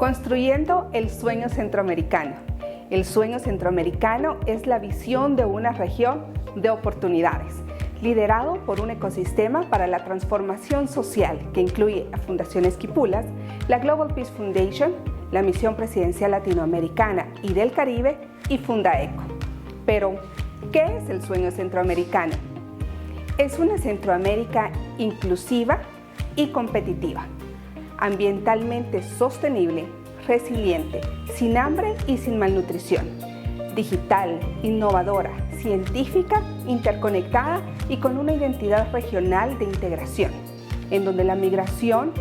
Construyendo el sueño centroamericano. El sueño centroamericano es la visión de una región de oportunidades, liderado por un ecosistema para la transformación social que incluye a Fundación Esquipulas, la Global Peace Foundation, la Misión Presidencial Latinoamericana y del Caribe y Fundaeco. Pero, ¿qué es el sueño centroamericano? Es una Centroamérica inclusiva y competitiva, ambientalmente sostenible, resiliente, sin hambre y sin malnutrición, digital, innovadora, científica, interconectada y con una identidad regional de integración, en donde la migración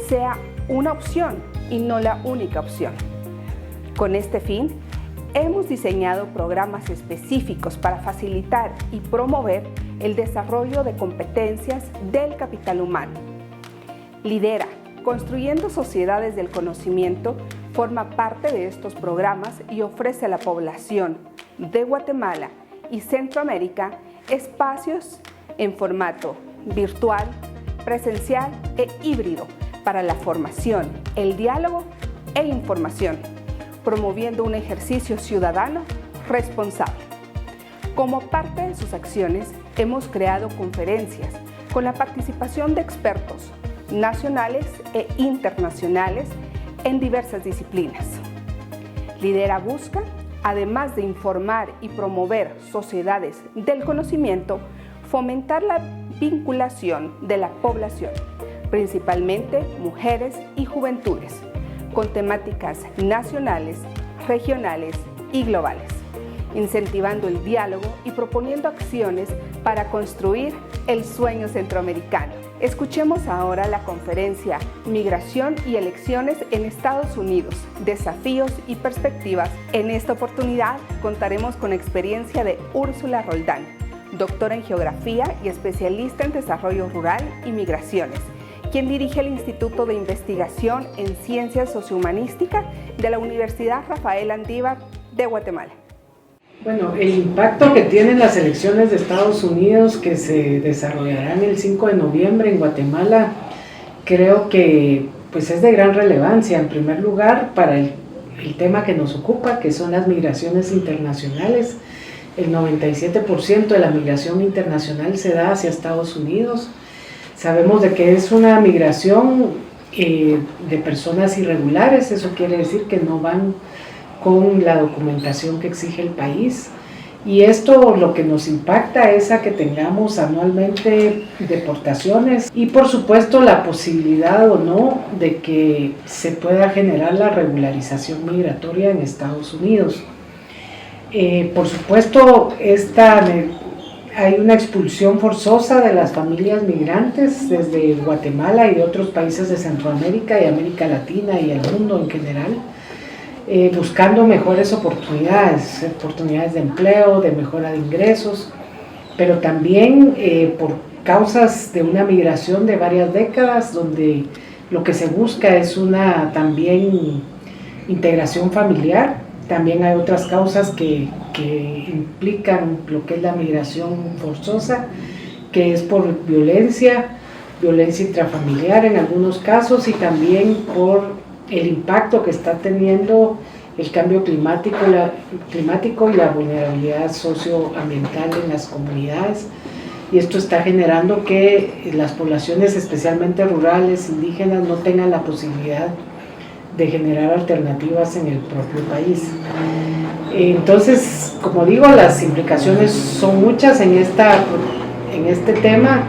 sea una opción y no la única opción. Con este fin, hemos diseñado programas específicos para facilitar y promover el desarrollo de competencias del capital humano. Lidera, Construyendo Sociedades del Conocimiento, forma parte de estos programas y ofrece a la población de Guatemala y Centroamérica espacios en formato virtual, presencial e híbrido para la formación, el diálogo e información, promoviendo un ejercicio ciudadano responsable. Como parte de sus acciones, hemos creado conferencias con la participación de expertos nacionales e internacionales en diversas disciplinas. Lidera busca, además de informar y promover sociedades del conocimiento, fomentar la vinculación de la población, principalmente mujeres y juventudes, con temáticas nacionales, regionales y globales, incentivando el diálogo y proponiendo acciones para construir el sueño centroamericano. Escuchemos ahora la conferencia Migración y Elecciones en Estados Unidos, Desafíos y Perspectivas. En esta oportunidad contaremos con la experiencia de Úrsula Roldán, doctora en Geografía y especialista en Desarrollo Rural y Migraciones, quien dirige el Instituto de Investigación en Ciencias Sociohumanísticas de la Universidad Rafael Andívar de Guatemala. Bueno, el impacto que tienen las elecciones de Estados Unidos que se desarrollarán el 5 de noviembre en Guatemala, creo que pues es de gran relevancia, en primer lugar, para el tema que nos ocupa, que son las migraciones internacionales. El 97% de la migración internacional se da hacia Estados Unidos. Sabemos de que es una migración de personas irregulares, eso quiere decir que no van con la documentación que exige el país, y esto lo que nos impacta es a que tengamos anualmente deportaciones y por supuesto la posibilidad o no de que se pueda generar la regularización migratoria en Estados Unidos. Por supuesto hay una expulsión forzosa de las familias migrantes desde Guatemala y de otros países de Centroamérica y América Latina y el mundo en general, buscando mejores oportunidades de empleo, de mejora de ingresos, pero también por causas de una migración de varias décadas, donde lo que se busca es una también integración familiar. También hay otras causas que implican lo que es la migración forzosa, que es por violencia intrafamiliar en algunos casos, y también por el impacto que está teniendo el cambio climático y la vulnerabilidad socioambiental en las comunidades, y esto está generando que las poblaciones, especialmente rurales, indígenas, no tengan la posibilidad de generar alternativas en el propio país. Entonces, como digo, las implicaciones son muchas en este tema.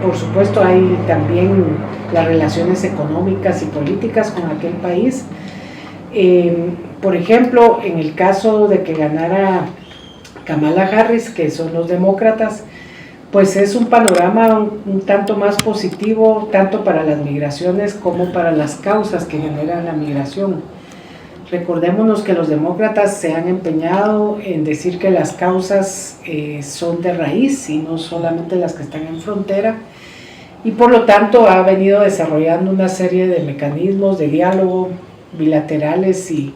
Por supuesto, hay también las relaciones económicas y políticas con aquel país. Por ejemplo, en el caso de que ganara Kamala Harris, que son los demócratas, pues es un panorama un tanto más positivo, tanto para las migraciones como para las causas que generan la migración. Recordémonos que los demócratas se han empeñado en decir que las causas son de raíz y no solamente las que están en frontera, y por lo tanto ha venido desarrollando una serie de mecanismos de diálogo bilaterales y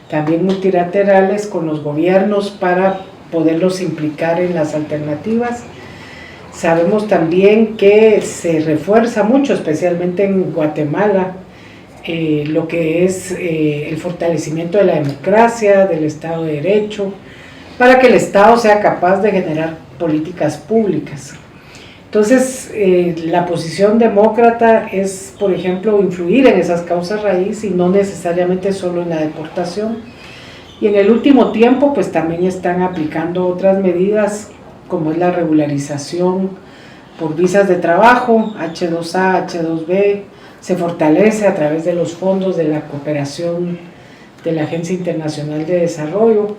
también multilaterales con los gobiernos para poderlos implicar en las alternativas. Sabemos también que se refuerza mucho, especialmente en Guatemala, lo que es el fortalecimiento de la democracia, del Estado de Derecho, para que el Estado sea capaz de generar políticas públicas. Entonces, la posición demócrata es, por ejemplo, influir en esas causas raíz y no necesariamente solo en la deportación. Y en el último tiempo, pues también están aplicando otras medidas, como es la regularización por visas de trabajo, H2A, H2B, se fortalece a través de los fondos de la cooperación de la Agencia Internacional de Desarrollo,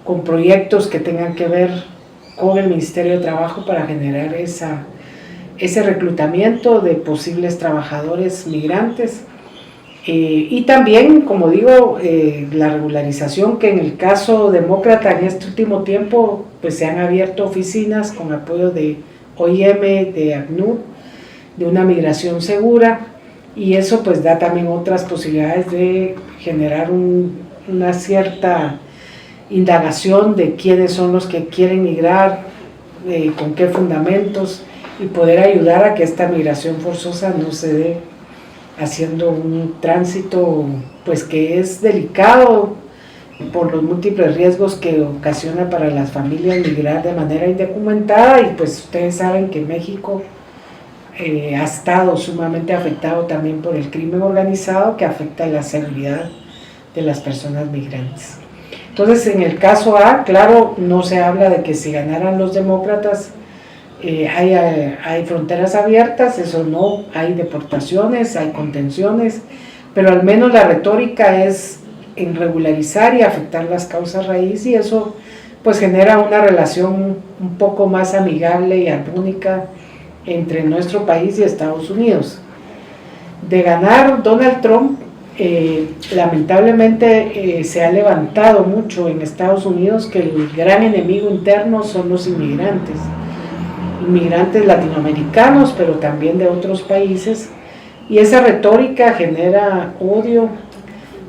con proyectos que tengan que ver con el Ministerio de Trabajo para generar ese reclutamiento de posibles trabajadores migrantes. Y también, como digo, la regularización, que en el caso demócrata en este último tiempo pues se han abierto oficinas con apoyo de OIM, de ACNUR, de una migración segura, y eso pues da también otras posibilidades de generar una cierta indagación de quiénes son los que quieren migrar, con qué fundamentos, y poder ayudar a que esta migración forzosa no se dé, haciendo un tránsito pues que es delicado por los múltiples riesgos que ocasiona para las familias migrar de manera indocumentada. Y pues ustedes saben que México ha estado sumamente afectado también por el crimen organizado, que afecta la seguridad de las personas migrantes. Entonces, en el caso A, claro, no se habla de que si ganaran los demócratas hay fronteras abiertas, eso no, hay deportaciones, hay contenciones, pero al menos la retórica es en regularizar y afectar las causas raíz, y eso pues genera una relación un poco más amigable y armónica entre nuestro país y Estados Unidos. De ganar Donald Trump, lamentablemente se ha levantado mucho en Estados Unidos que el gran enemigo interno son los inmigrantes latinoamericanos, pero también de otros países, y esa retórica genera odio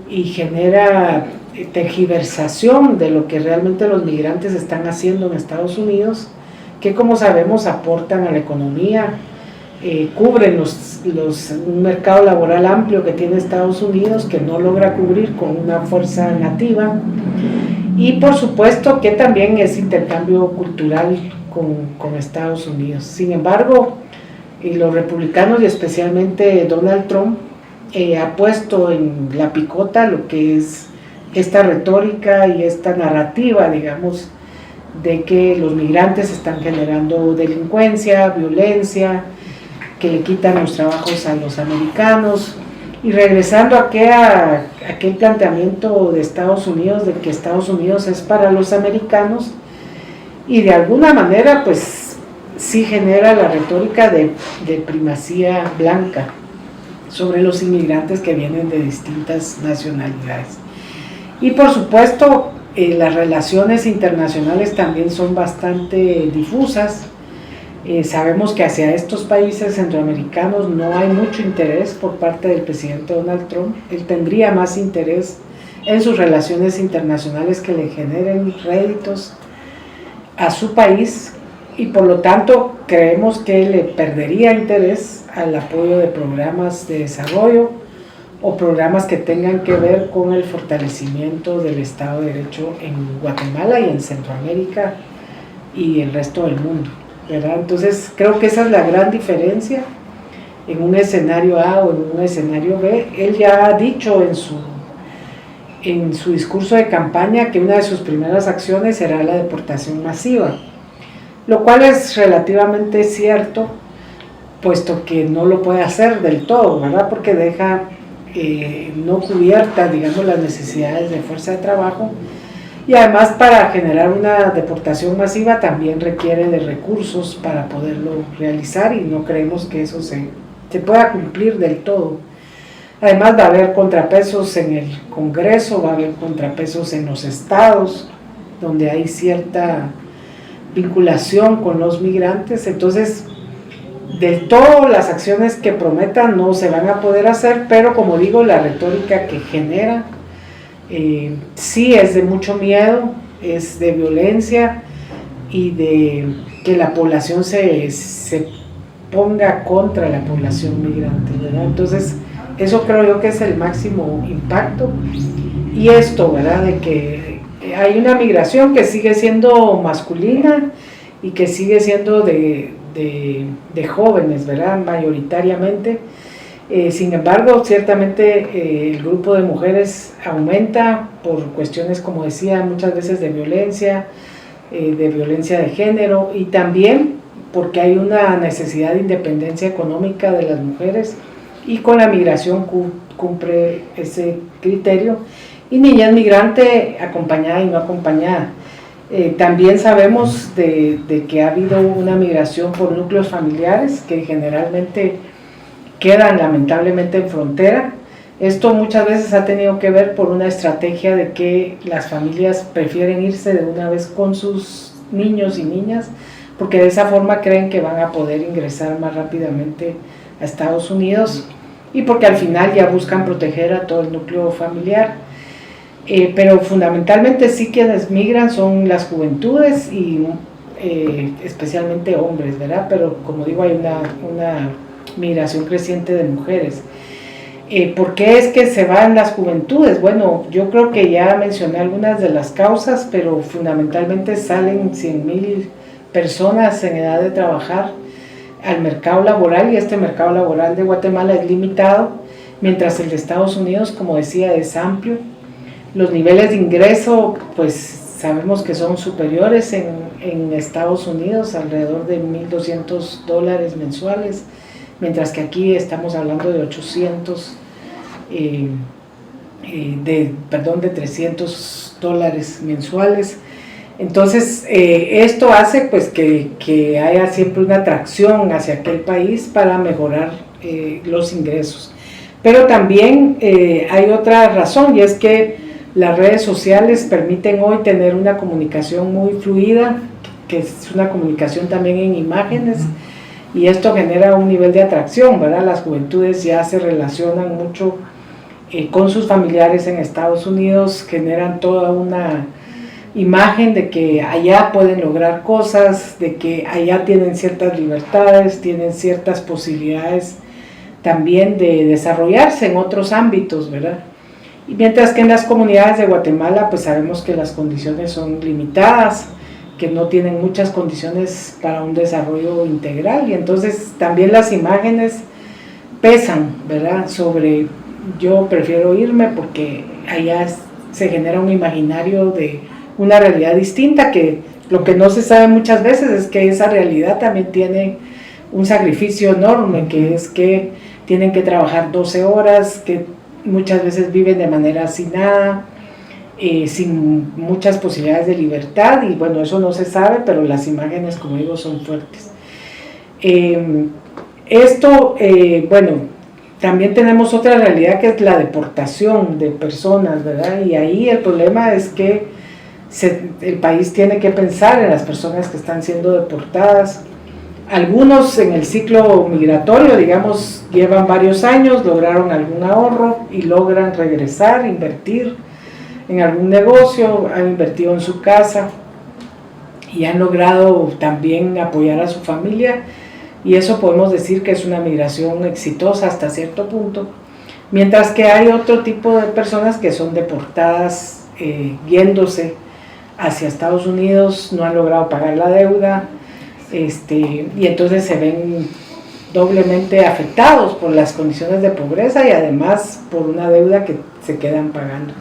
y genera tergiversación de lo que realmente los migrantes están haciendo en Estados Unidos, que como sabemos aportan a la economía, cubren un mercado laboral amplio que tiene Estados Unidos, que no logra cubrir con una fuerza nativa, y por supuesto que también es intercambio cultural con Estados Unidos. Sin embargo, los republicanos y especialmente Donald Trump ha puesto en la picota lo que es esta retórica y esta narrativa, digamos, de que los migrantes están generando delincuencia, violencia, que le quitan los trabajos a los americanos, y regresando a aquel planteamiento de Estados Unidos, de que Estados Unidos es para los americanos, y de alguna manera pues sí genera la retórica de primacía blanca sobre los inmigrantes que vienen de distintas nacionalidades. Y por supuesto las relaciones internacionales también son bastante difusas. Sabemos que hacia estos países centroamericanos no hay mucho interés por parte del presidente Donald Trump. Él tendría más interés en sus relaciones internacionales que le generen réditos a su país, y por lo tanto creemos que le perdería interés al apoyo de programas de desarrollo o programas que tengan que ver con el fortalecimiento del Estado de Derecho en Guatemala y en Centroamérica y el resto del mundo, ¿verdad? Entonces creo que esa es la gran diferencia en un escenario A o en un escenario B. Él ya ha dicho en su discurso de campaña que una de sus primeras acciones será la deportación masiva, lo cual es relativamente cierto, puesto que no lo puede hacer del todo, ¿verdad? Porque deja no cubierta, digamos, las necesidades de fuerza de trabajo, y además para generar una deportación masiva también requiere de recursos para poderlo realizar, y no creemos que eso se pueda cumplir del todo. Además va a haber contrapesos en el Congreso, va a haber contrapesos en los estados, donde hay cierta vinculación con los migrantes. Entonces, del todo las acciones que prometan no se van a poder hacer, pero como digo, la retórica que genera sí es de mucho miedo, es de violencia y de que la población se ponga contra la población migrante, ¿verdad? Entonces, Eso creo yo que es el máximo impacto. Y esto, ¿verdad? De que hay una migración que sigue siendo masculina y que sigue siendo de jóvenes, ¿verdad? Mayoritariamente. Sin embargo, ciertamente el grupo de mujeres aumenta por cuestiones, como decía, muchas veces de violencia de género, y también porque hay una necesidad de independencia económica de las mujeres, y con la migración cumple ese criterio, y niñez migrante acompañada y no acompañada. También sabemos de que ha habido una migración por núcleos familiares que generalmente quedan lamentablemente en frontera. Esto muchas veces ha tenido que ver por una estrategia de que las familias prefieren irse de una vez con sus niños y niñas, porque de esa forma creen que van a poder ingresar más rápidamente a Estados Unidos, y porque al final ya buscan proteger a todo el núcleo familiar. Pero fundamentalmente sí quienes migran son las juventudes y especialmente hombres, ¿verdad? Pero como digo, hay una migración creciente de mujeres. ¿Por qué es que se van las juventudes? Bueno, yo creo que ya mencioné algunas de las causas, pero fundamentalmente salen 100,000 personas en edad de trabajar al mercado laboral, y este mercado laboral de Guatemala es limitado, mientras el de Estados Unidos, como decía, es amplio. Los niveles de ingreso, pues sabemos que son superiores en Estados Unidos, alrededor de $1,200 mensuales, mientras que aquí estamos hablando de 800, de $300 mensuales. Entonces, esto hace pues que haya siempre una atracción hacia aquel país para mejorar los ingresos. Pero también hay otra razón, y es que las redes sociales permiten hoy tener una comunicación muy fluida, que es una comunicación también en imágenes, y esto genera un nivel de atracción, ¿verdad? Las juventudes ya se relacionan mucho con sus familiares en Estados Unidos, generan toda una imagen de que allá pueden lograr cosas, de que allá tienen ciertas libertades, tienen ciertas posibilidades también de desarrollarse en otros ámbitos, ¿verdad? Y mientras que en las comunidades de Guatemala pues sabemos que las condiciones son limitadas, que no tienen muchas condiciones para un desarrollo integral, y entonces también las imágenes pesan, ¿verdad? Sobre yo prefiero irme porque allá se genera un imaginario de una realidad distinta, que lo que no se sabe muchas veces es que esa realidad también tiene un sacrificio enorme, que es que tienen que trabajar 12 horas, que muchas veces viven de manera hacinada, sin muchas posibilidades de libertad, y bueno, eso no se sabe, pero las imágenes, como digo, son fuertes. Bueno, también tenemos otra realidad, que es la deportación de personas, ¿verdad? Y ahí el problema es que el país tiene que pensar en las personas que están siendo deportadas. Algunos en el ciclo migratorio, digamos, llevan varios años, lograron algún ahorro y logran regresar, invertir en algún negocio, han invertido en su casa y han logrado también apoyar a su familia, y eso podemos decir que es una migración exitosa hasta cierto punto, mientras que hay otro tipo de personas que son deportadas yéndose hacia Estados Unidos, no han logrado pagar la deuda, y entonces se ven doblemente afectados por las condiciones de pobreza y además por una deuda que se quedan pagando.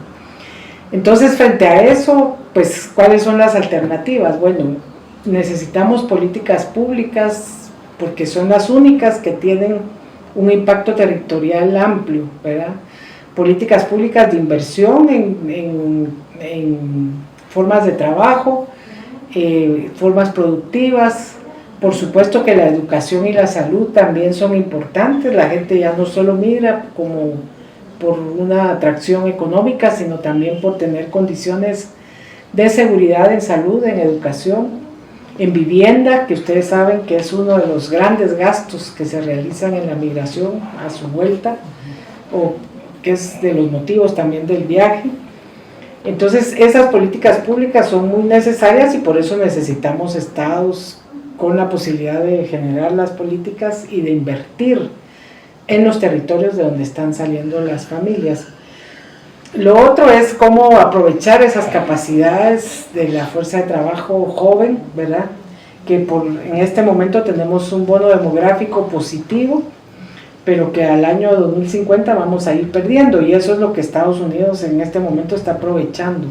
Entonces, frente a eso, pues, ¿cuáles son las alternativas? Bueno, necesitamos políticas públicas, porque son las únicas que tienen un impacto territorial amplio, ¿verdad? Políticas públicas de inversión en formas de trabajo, formas productivas. Por supuesto que la educación y la salud también son importantes. La gente ya no solo migra como por una atracción económica, sino también por tener condiciones de seguridad en salud, en educación, en vivienda, que ustedes saben que es uno de los grandes gastos que se realizan en la migración a su vuelta, o que es de los motivos también del viaje. Entonces, esas políticas públicas son muy necesarias, y por eso necesitamos estados con la posibilidad de generar las políticas y de invertir en los territorios de donde están saliendo las familias. Lo otro es cómo aprovechar esas capacidades de la fuerza de trabajo joven, ¿verdad? Que en este momento tenemos un bono demográfico positivo, pero que al año 2050 vamos a ir perdiendo, y eso es lo que Estados Unidos en este momento está aprovechando,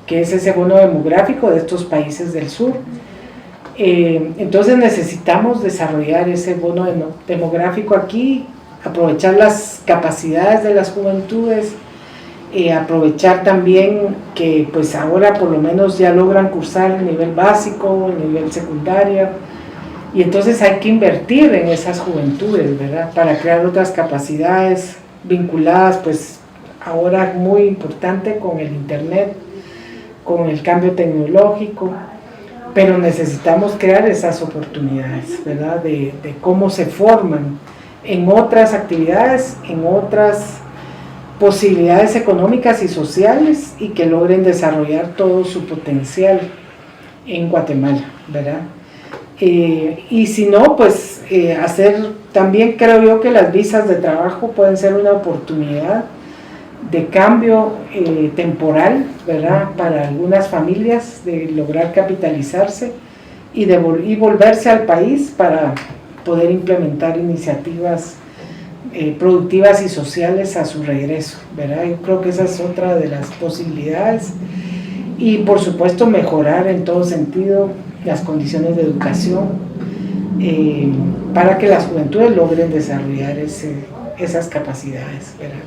que es ese bono demográfico de estos países del sur. Entonces necesitamos desarrollar ese bono demográfico aquí, aprovechar las capacidades de las juventudes, aprovechar también que pues ahora por lo menos ya logran cursar el nivel básico, el nivel secundario, y entonces hay que invertir en esas juventudes, ¿verdad? Para crear otras capacidades vinculadas, pues ahora muy importante con el internet, con el cambio tecnológico, pero necesitamos crear esas oportunidades, ¿verdad? De cómo se forman en otras actividades, en otras posibilidades económicas y sociales, y que logren desarrollar todo su potencial en Guatemala, ¿verdad? Y si no, pues también creo yo que las visas de trabajo pueden ser una oportunidad de cambio temporal, ¿verdad? Para algunas familias, de lograr capitalizarse y volverse al país para poder implementar iniciativas productivas y sociales a su regreso, ¿verdad? Yo creo que esa es otra de las posibilidades, y por supuesto mejorar en todo sentido las condiciones de educación para que las juventudes logren desarrollar esas capacidades, ¿verdad?